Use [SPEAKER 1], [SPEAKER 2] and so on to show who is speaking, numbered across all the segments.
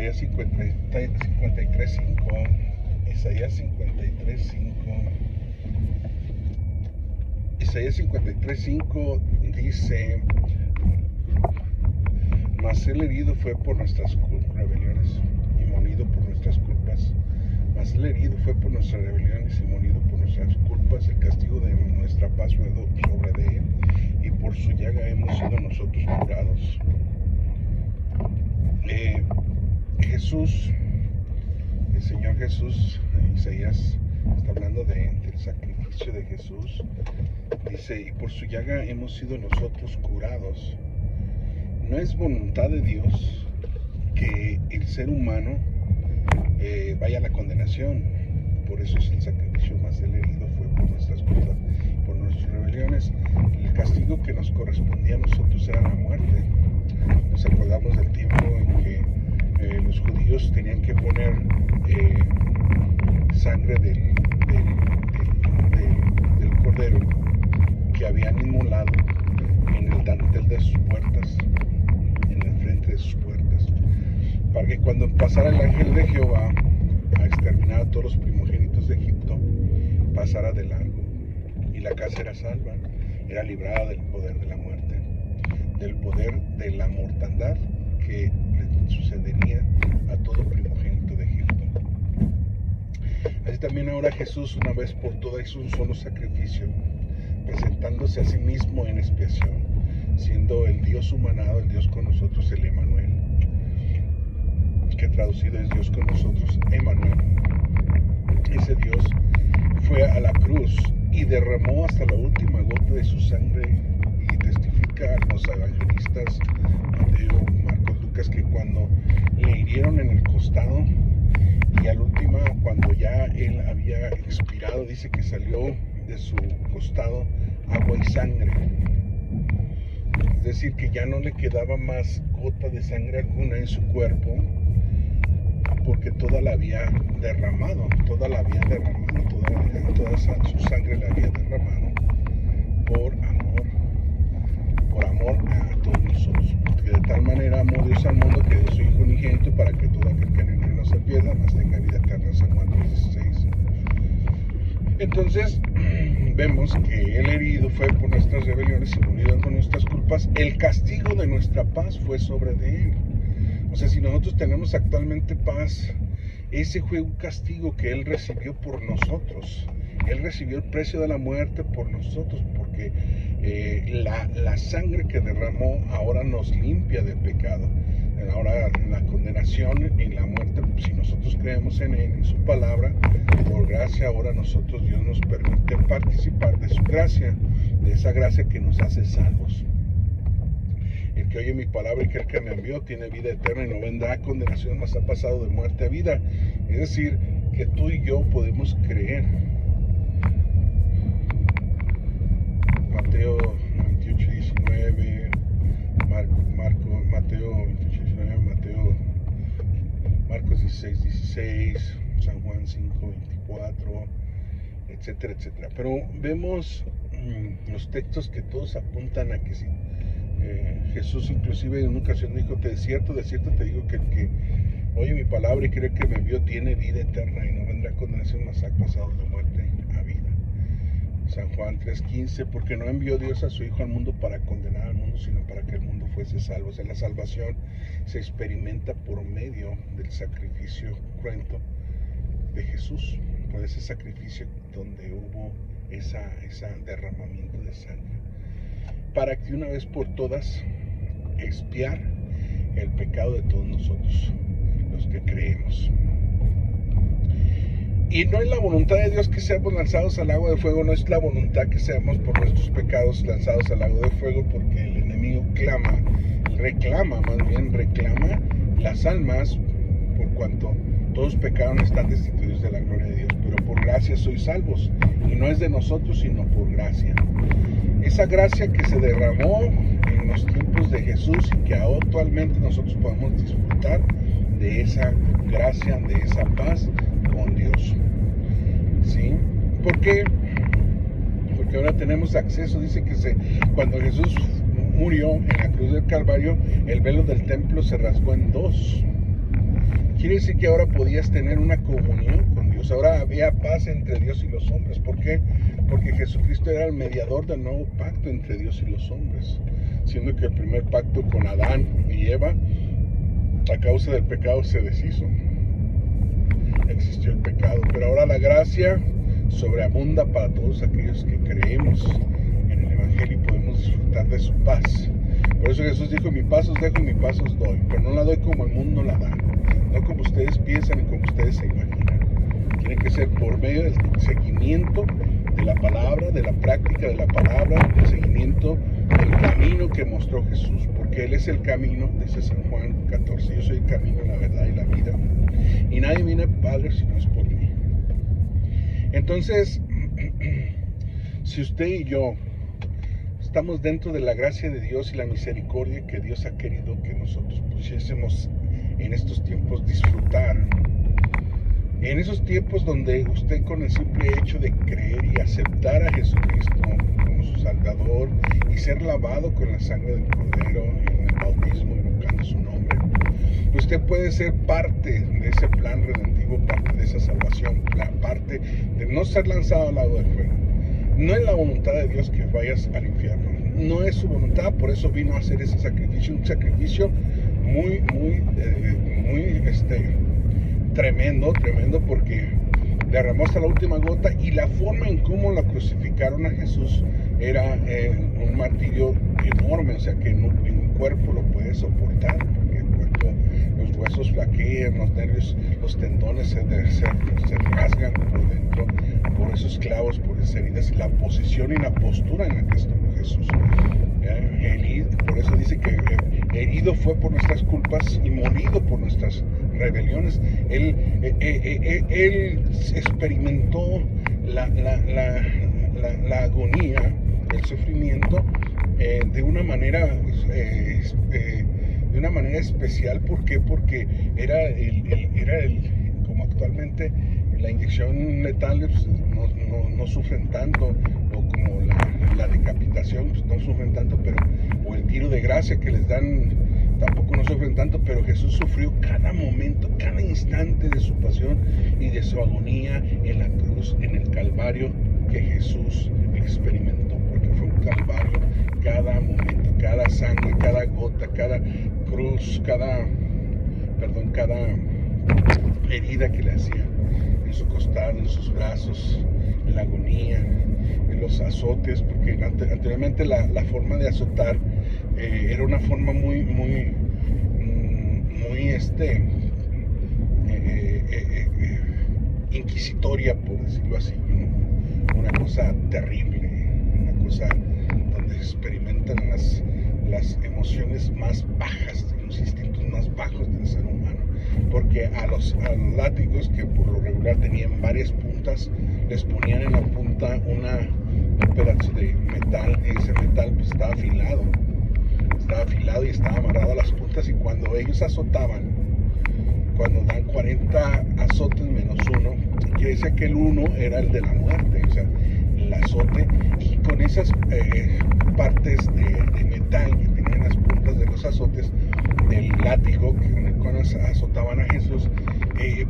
[SPEAKER 1] Isaías 53:5. Isaías 53:5. Isaías 53:5 dice: mas él herido fue por nuestras rebeliones y molido por nuestras culpas. Mas él herido fue por nuestras rebeliones y molido por nuestras culpas. El castigo de nuestra paz fue sobre de él, y por su llaga hemos sido nosotros curados. Jesús, el Señor Jesús, Isaías está hablando del sacrificio de Jesús. Dice: y por su llaga hemos sido nosotros curados. No es voluntad de Dios que el ser humano vaya a la condenación. Por eso es el sacrificio. Más el herido fue por nuestras culpas, por nuestras rebeliones. El castigo que nos correspondía a nosotros era la muerte. Nos acordamos del tiempo en que los judíos tenían que poner sangre del cordero que habían inmolado en el dintel de sus puertas, en el frente de sus puertas, para que cuando pasara el ángel de Jehová a exterminar a todos los primogénitos de Egipto, pasara de largo, y la casa era salva, era librada del poder de la muerte, del poder de la mortandad que le sucedería a todo primogénito de Egipto. Así también ahora Jesús, una vez por todas, hizo un solo sacrificio, presentándose a sí mismo en expiación, siendo el Dios humanado, el Dios con nosotros, el Emmanuel, que traducido es Dios con nosotros, Emmanuel. Ese Dios fue a la cruz y derramó hasta la última gota de su sangre, y testifica a los evangelistas Mateo, Marcos, Lucas, que cuando le hirieron en el costado y al último, cuando ya él había expirado, dice que salió de su costado agua y sangre. Es decir, que ya no le quedaba más gota de sangre alguna en su cuerpo, porque toda la había derramado, toda su sangre la había derramado por amor a todos nosotros. Porque de tal manera amó Dios al mundo que dio su Hijo unigénito, para que todo aquel que en él no se pierda, mas tenga vida eterna. San Juan 16. Entonces vemos que el herido fue por nuestras rebeliones y molido con nuestras culpas. El castigo de nuestra paz fue sobre de él. O sea, si nosotros tenemos actualmente paz, ese fue un castigo que él recibió por nosotros. Él recibió el precio de la muerte por nosotros, porque la sangre que derramó ahora nos limpia del pecado. Ahora la condenación y la muerte, si nosotros creemos en él, en su palabra, por gracia ahora nosotros, Dios nos permite participar de su gracia, de esa gracia que nos hace salvos. El que oye mi palabra y que el que me envió tiene vida eterna y no vendrá a condenación, mas ha pasado de muerte a vida. Es decir, que tú y yo podemos creer. Mateo 28:19, Mateo 28:19, Marcos 16:16, San Juan 5:24, etcétera, etcétera. Pero vemos los textos que todos apuntan a que sí. Jesús inclusive en una ocasión dijo: de cierto te digo que el que oye mi palabra y cree que me envió tiene vida eterna y no vendrá condenación, mas ha pasado de muerte a vida. San Juan 3:15, porque no envió Dios a su Hijo al mundo para condenar al mundo, sino para que el mundo fuese salvo. O sea, la salvación se experimenta por medio del sacrificio cruento de Jesús, por ese sacrificio donde hubo ese derramamiento de sangre, para que una vez por todas expiar el pecado de todos nosotros, los que creemos. Y no es la voluntad de Dios que seamos lanzados al lago de fuego, no es la voluntad que seamos por nuestros pecados lanzados al lago de fuego, porque el enemigo reclama las almas, por cuanto todos pecaron, están destituidos de la gloria de Dios, pero por gracia sois salvos, y no es de nosotros, sino por gracia. Esa gracia que se derramó en los tiempos de Jesús y que actualmente nosotros podemos disfrutar de esa gracia, de esa paz con Dios. ¿Sí? ¿Por qué? Porque ahora tenemos acceso. Dice que cuando Jesús murió en la cruz del Calvario, el velo del templo se rasgó en dos. Quiere decir que ahora podías tener una comunión con Dios. Ahora había paz entre Dios y los hombres. ¿Por qué? Porque Jesucristo era el mediador del nuevo pacto entre Dios y los hombres. Siendo que el primer pacto con Adán y Eva, a causa del pecado, se deshizo. Existió el pecado. Pero ahora la gracia sobreabunda para todos aquellos que creemos en el Evangelio y podemos disfrutar de su paz. Por eso Jesús dijo: mi paz os dejo y mi paz os doy, pero no la doy como el mundo la da, no como ustedes piensan y como ustedes se imaginan. Tiene que ser por medio del seguimiento de la palabra, de la práctica de la palabra, del seguimiento del camino que mostró Jesús, porque Él es el camino, dice San Juan 14, yo soy el camino, la verdad y la vida, y nadie viene al Padre si no es por mí. Entonces, si usted y yo estamos dentro de la gracia de Dios y la misericordia que Dios ha querido que nosotros pudiésemos en estos tiempos disfrutar, en esos tiempos donde usted, con el simple hecho de creer y aceptar a Jesucristo como su Salvador y ser lavado con la sangre del Cordero en el bautismo, invocando su nombre, usted puede ser parte de ese plan redentivo, parte de esa salvación, parte de no ser lanzado al lago del fuego. No es la voluntad de Dios que vayas al infierno, no es su voluntad. Por eso vino a hacer ese sacrificio, un sacrificio muy tremendo, porque derramó hasta la última gota, y la forma en cómo la crucificaron a Jesús era un martirio enorme, o sea que un cuerpo lo puede soportar, porque el cuerpo, los huesos flaquean, los nervios, los tendones se rasgan por dentro, por esos clavos, por esas heridas, la posición y la postura en la que estuvo Jesús. Por eso dice que herido fue por nuestras culpas y molido por nuestras rebeliones. Él experimentó la agonía, el sufrimiento de una manera especial. ¿Por qué? Porque era como actualmente la inyección letal, pues, no sufren tanto, o como la decapitación, pues no sufren tanto, o el tiro de gracia que les dan, tampoco no sufren tanto, pero Jesús sufrió cada momento, cada instante de su pasión y de su agonía en la cruz, en el Calvario que Jesús experimentó, porque fue un Calvario cada momento, cada sangre, cada gota, cada cruz, cada herida que le hacían en su costado, en sus brazos, en la agonía, en los azotes, porque anteriormente la forma de azotar era una forma muy inquisitoria, por decirlo así, ¿no? Una cosa terrible, una cosa donde experimentan las emociones más bajas, los instintos más bajos del ser humano, porque a los látigos, que por lo regular tenían varias puntas, les ponían en la punta un pedazo de metal, y ese metal pues estaba afilado y estaba amarrado a las puntas, y cuando ellos azotaban, cuando dan 40 azotes menos uno, quiere decir que el uno era el de la muerte, o sea, el azote, y con esas partes de metal que tenían las puntas de los azotes del látigo, cuando azotaban a Jesús,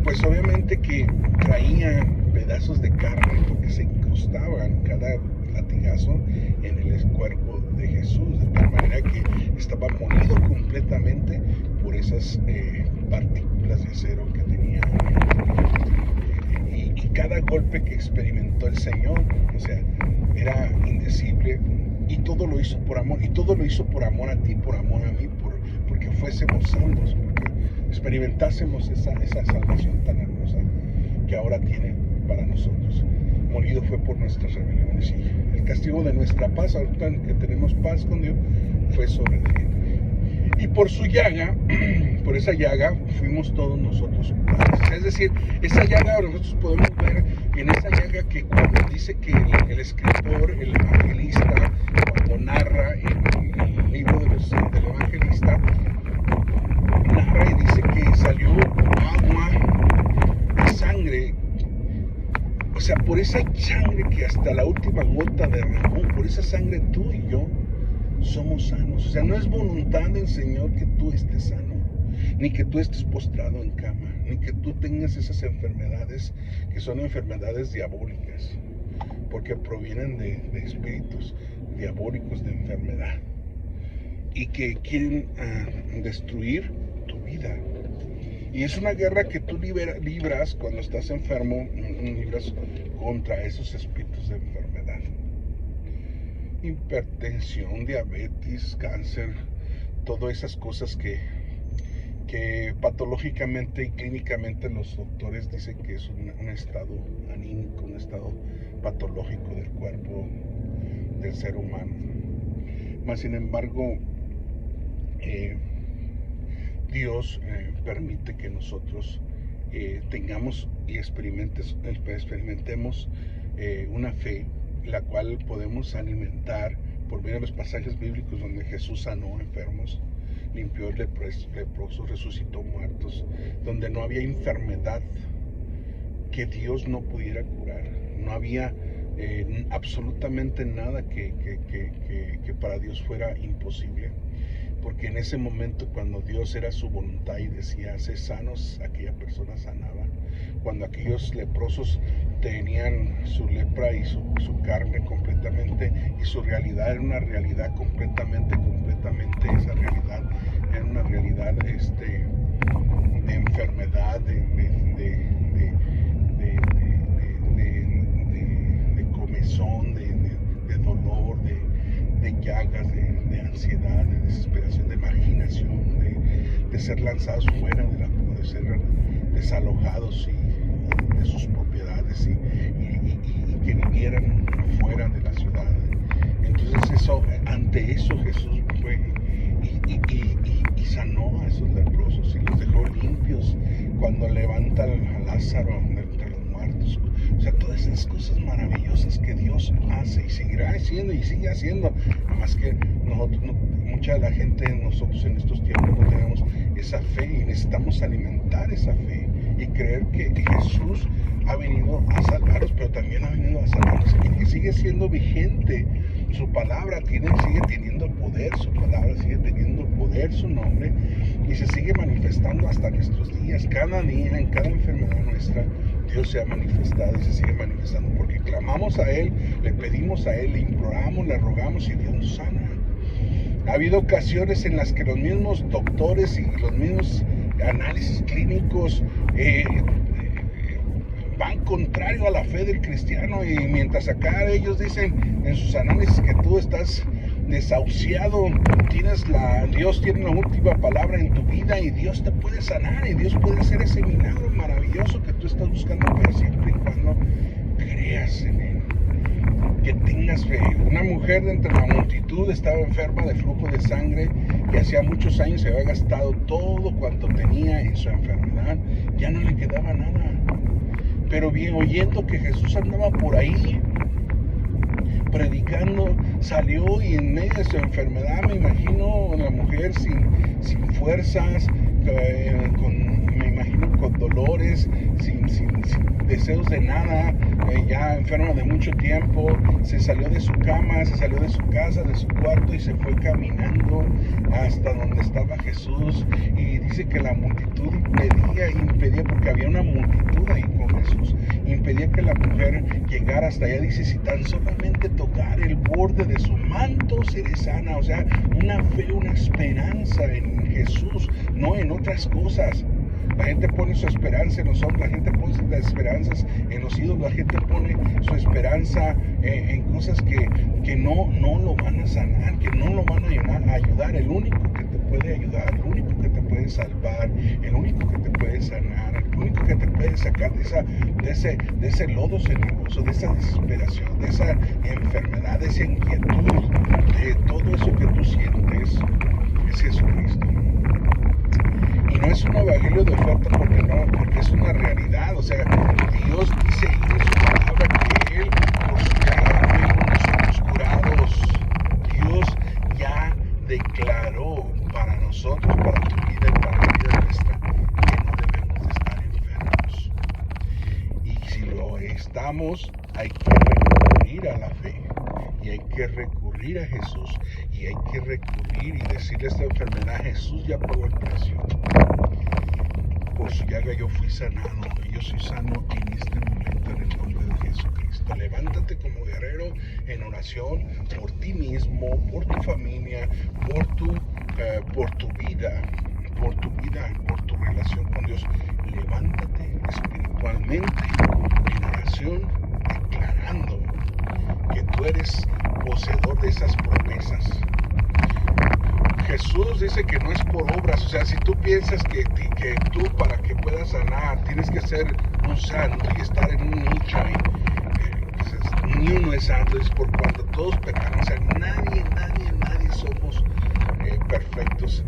[SPEAKER 1] pues obviamente que traían pedazos de carne, porque se incrustaban cada latigazo en el cuerpo de Jesús, de tal manera que estaba molido completamente por esas partículas de acero que tenía. Y cada golpe que experimentó el Señor, o sea, era indecible, y todo lo hizo por amor, y todo lo hizo por amor a ti, por amor a mí, porque fuésemos salvos, porque experimentásemos esa salvación tan hermosa que ahora tiene para nosotros. Molido fue por nuestras rebeliones, y el castigo de nuestra paz, ahorita que tenemos paz con Dios, fue sobre él. Y por su llaga, por esa llaga, fuimos todos nosotros curados. Es decir, esa llaga nosotros podemos ver en esa llaga que cuando dice que el escritor, el evangelista, cuando narra en el libro del evangelista, narra y dice que salió agua y sangre. O sea, por esa sangre que hasta la última gota derramó, por esa sangre tú y yo somos sanos. O sea, no es voluntad del Señor que tú estés sano, ni que tú estés postrado en cama, ni que tú tengas esas enfermedades que son enfermedades diabólicas, porque provienen de espíritus diabólicos de enfermedad y que quieren destruir tu vida. Y es una guerra que tú libras cuando estás enfermo, libras contra esos espíritus de enfermedad. Hipertensión, diabetes, cáncer, todas esas cosas que patológicamente y clínicamente los doctores dicen que es un estado anímico, un estado patológico del cuerpo del ser humano. Mas sin embargo, Dios permite que nosotros tengamos y experimentemos una fe, la cual podemos alimentar por medio de los pasajes bíblicos donde Jesús sanó enfermos, limpió leprosos, resucitó muertos, donde no había enfermedad que Dios no pudiera curar. No había absolutamente nada que para Dios fuera imposible. Porque en ese momento, cuando Dios era su voluntad y decía, sé sanos, aquella persona sanaba. Cuando aquellos leprosos tenían su lepra y su carne completamente, y su realidad era una realidad completamente, esa realidad era una realidad de enfermedad, de comezón, de dolor, de llagas, de ansiedad, de desesperación, de marginación, de ser lanzados fuera de ser desalojados de sus propiedades y que vivieran fuera de la ciudad. Entonces ante eso Jesús fue y sanó a esos leprosos y los dejó limpios cuando levanta a Lázaro entre los muertos. O sea, todas esas cosas maravillosas que Dios hace y seguirá haciendo y sigue haciendo. Nada más que mucha de la gente, nosotros en estos tiempos no tenemos esa fe y necesitamos alimentar esa fe y creer que Jesús ha venido a salvarnos, pero también ha venido a salvarnos y que sigue siendo vigente. Su palabra sigue teniendo poder, su palabra sigue teniendo poder, su nombre, y se sigue manifestando hasta nuestros días. Cada día, en cada enfermedad nuestra, Dios se ha manifestado y se sigue manifestando porque clamamos a Él, le pedimos a Él, le imploramos, le rogamos y Dios nos sana. Ha habido ocasiones en las que los mismos doctores y los mismos análisis clínicos van contrario a la fe del cristiano, y mientras acá ellos dicen en sus análisis que tú estás desahuciado, Dios tiene la última palabra en tu vida y Dios te puede sanar y Dios puede hacer ese milagro maravilloso que tú estás buscando, pero siempre y cuando creas en Él, que tengas fe. Una mujer de entre la multitud estaba enferma de flujo de sangre y hacía muchos años se había gastado todo cuanto tenía en su enfermedad, ya no le quedaba nada. Pero bien, oyendo que Jesús andaba por ahí predicando, salió y en medio de su enfermedad, me imagino la mujer sin fuerzas, me imagino con dolores, sin deseos de nada, ya enferma de mucho tiempo, se salió de su cama, se salió de su casa, de su cuarto y se fue caminando hasta donde estaba Jesús, y dice que la multitud impedía porque había una multitud ahí con Jesús, impedía que la mujer llegara hasta allá. Dice, si tan solamente tocar el borde de su manto seré sana. O sea, una fe, una esperanza en Jesús, no en otras cosas. La gente pone su esperanza en los hombres, la gente pone sus esperanzas en los ídolos, la gente pone su esperanza en cosas que no lo van a sanar, que no lo van a ayudar. El único que te puede ayudar, el único que te puede salvar, el único que te puede sanar, el único que te puede sacar de ese lodo cenagoso, de esa desesperación, de esa enfermedad, de esa inquietud, de todo eso que tú sientes, es Jesucristo. Y no es un evangelio de oferta porque es una realidad. O sea, Dios dice ahí en su palabra que Él por su llaga fuimos nosotros curados. Dios ya declaró para nosotros, para tu vida y para la vida nuestra, que no debemos de estar enfermos. Y si lo estamos, hay que recurrir a la fe y hay que que recurrir a Jesús y hay que recurrir y decirle a esta enfermedad: Jesús ya pagó el precio. Por su llaga yo fui sanado y yo soy sano en este momento en el nombre de Jesucristo. Levántate como guerrero en oración por ti mismo, por tu familia, por tu vida, por tu relación con Dios. Levántate espiritualmente en oración, declarando que tú eres poseedor de esas promesas. Jesús dice que no es por obras. O sea, si tú piensas que tú, para que puedas sanar, tienes que ser un santo y estar en un nicho y ni uno es santo, es por cuando todos pecamos. O sea, nadie somos perfectos.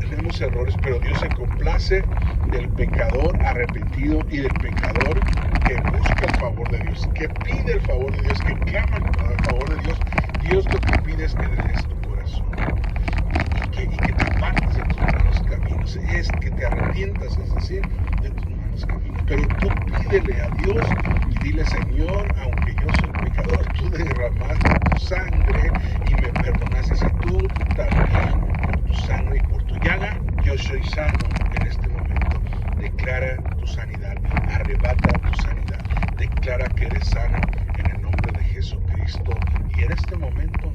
[SPEAKER 1] Tenemos errores, pero Dios se complace del pecador arrepentido y del pecador que busca el favor de Dios, que pide el favor de Dios, que clama el favor de Dios. Dios lo que pide es que le des tu corazón y que te apartes de tus malos caminos, es que te arrepientas, es decir, de tus malos caminos. Pero tú pídele a Dios y dile: Señor, aunque yo soy pecador, tú derramaste tu sangre y me perdonaste, y tú también por tu sangre y por tu llaga yo soy sano en este momento. Declara tu sanidad, arrebata tu sanidad, declara que eres sano en el nombre de Jesucristo. Y en este momento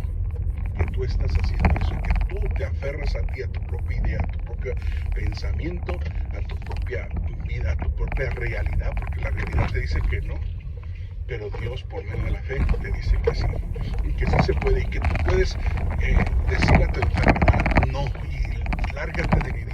[SPEAKER 1] que tú estás haciendo eso, que tú te aferras a ti, a tu propia idea, a tu propio pensamiento, a tu propia vida, a tu propia realidad, porque la realidad te dice que no, pero Dios, por medio de la fe, te dice que sí, y que sí se puede, y que tú puedes decirle a tu enfermedad no, y lárgate de mi